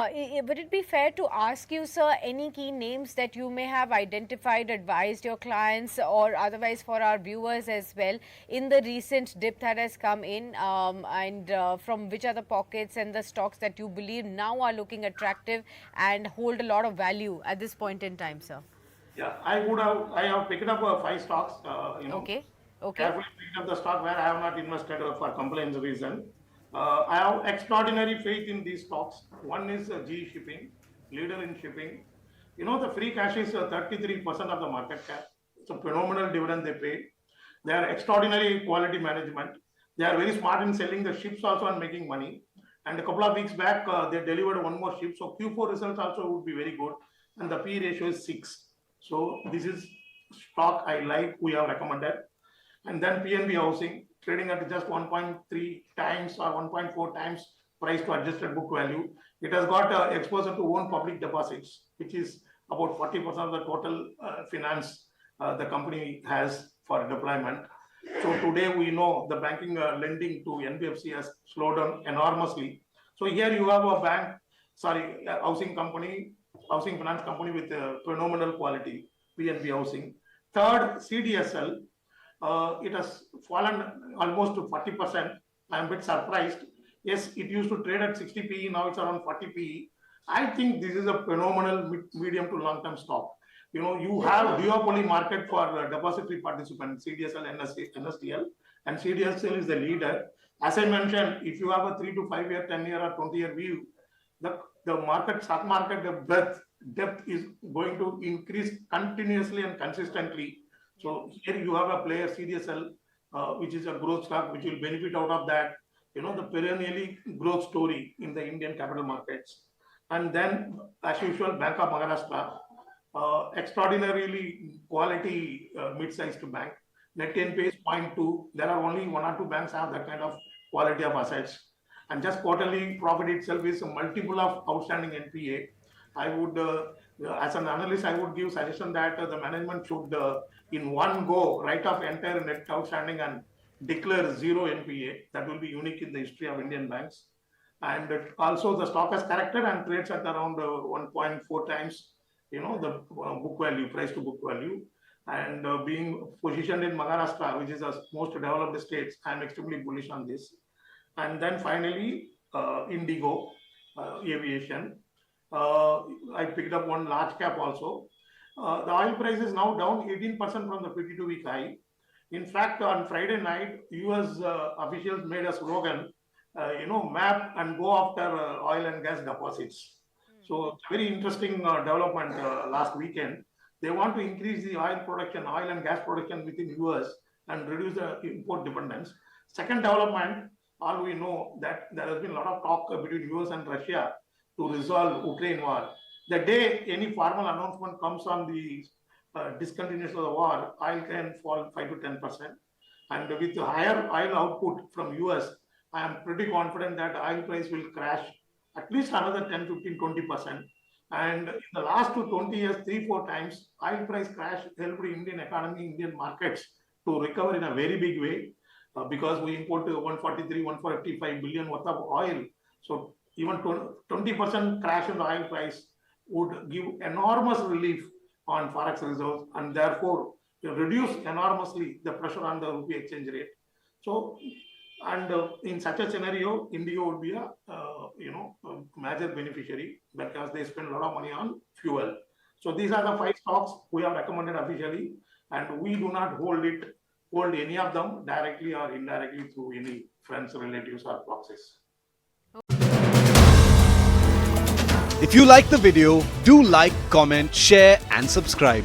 Would it be fair to ask you, sir, any key names that you may have identified, advised your clients, or otherwise for our viewers as well, in the recent dip that has come in, and from which are the pockets and the stocks that you believe now are looking attractive and hold a lot of value at this point in time, sir? Yeah, I have picked up five stocks, Okay, okay. carefully picked up the stock where I have not invested for compliance reason. I have extraordinary faith in these stocks. One is GE Shipping, leader in shipping. The free cash is 33% of the market cap. It's a phenomenal dividend they pay. They are extraordinary quality management. They are very smart in selling the ships also and making money. And a couple of weeks back, they delivered one more ship. So Q4 results also would be very good. And the P ratio is 6. So this is stock I like, we have recommended. And then PNB Housing, trading at just 1.3 times or 1.4 times price to adjusted book value. It has got exposure to own public deposits, which is about 40% of the total finance the company has for deployment. So today we know the banking lending to NBFC has slowed down enormously. So here you have a housing company, housing finance company with phenomenal quality, PNB Housing. Third, CDSL, it has fallen almost to 40%. I'm a bit surprised. Yes, it used to trade at 60 PE, now it's around 40 PE. I think this is a phenomenal medium to long-term stock. You have duopoly market for depository participants, CDSL, NSDL, and CDSL is the leader. As I mentioned, if you have a 3 to 5 year, 10 year or 20-year view, the stock market depth is going to increase continuously and consistently. So here you have a player, CDSL, which is a growth stock, which will benefit out of that, the perennially growth story in the Indian capital markets. And then, as usual, Bank of Maharashtra, extraordinarily quality mid-sized bank. Net NPA is 0.2. There are only one or two banks have that kind of quality of assets. And just quarterly profit itself is a multiple of outstanding NPA. I would, as an analyst, I would give suggestion that the management should, in one go, write off entire net outstanding and declare zero NPA. That will be unique in the history of Indian banks. And also the stock has corrected and trades at around 1.4 times, the book value, price to book value. And being positioned in Maharashtra, which is the most developed states, I'm extremely bullish on this. And then finally, Indigo Aviation. I picked up one large cap also. The oil price is now down 18% from the 52-week high. In fact, on Friday night, US officials made a slogan, map and go after oil and gas deposits. So very interesting development last weekend. They want to increase the oil and gas production within US and reduce the import dependence. Second development, all we know that there has been a lot of talk between US and Russia to resolve Ukraine war. The day any formal announcement comes on the discontinuation of the war, oil can fall 5 to 10%. And with higher oil output from US, I am pretty confident that oil price will crash at least another 10, 15, 20%. And in the last 20 years, 3-4 times, oil price crash helped Indian economy, Indian markets to recover in a very big way because we import 143, 145 billion worth of oil. So even 20% crash in the oil price would give enormous relief on forex reserves and therefore reduce enormously the pressure on the rupee exchange rate. So, and in such a scenario, Indigo would be a major beneficiary because they spend a lot of money on fuel. So these are the 5 stocks we have recommended officially, and we do not hold any of them directly or indirectly through any friends, relatives, or proxies. If you like the video, do like, comment, share and subscribe.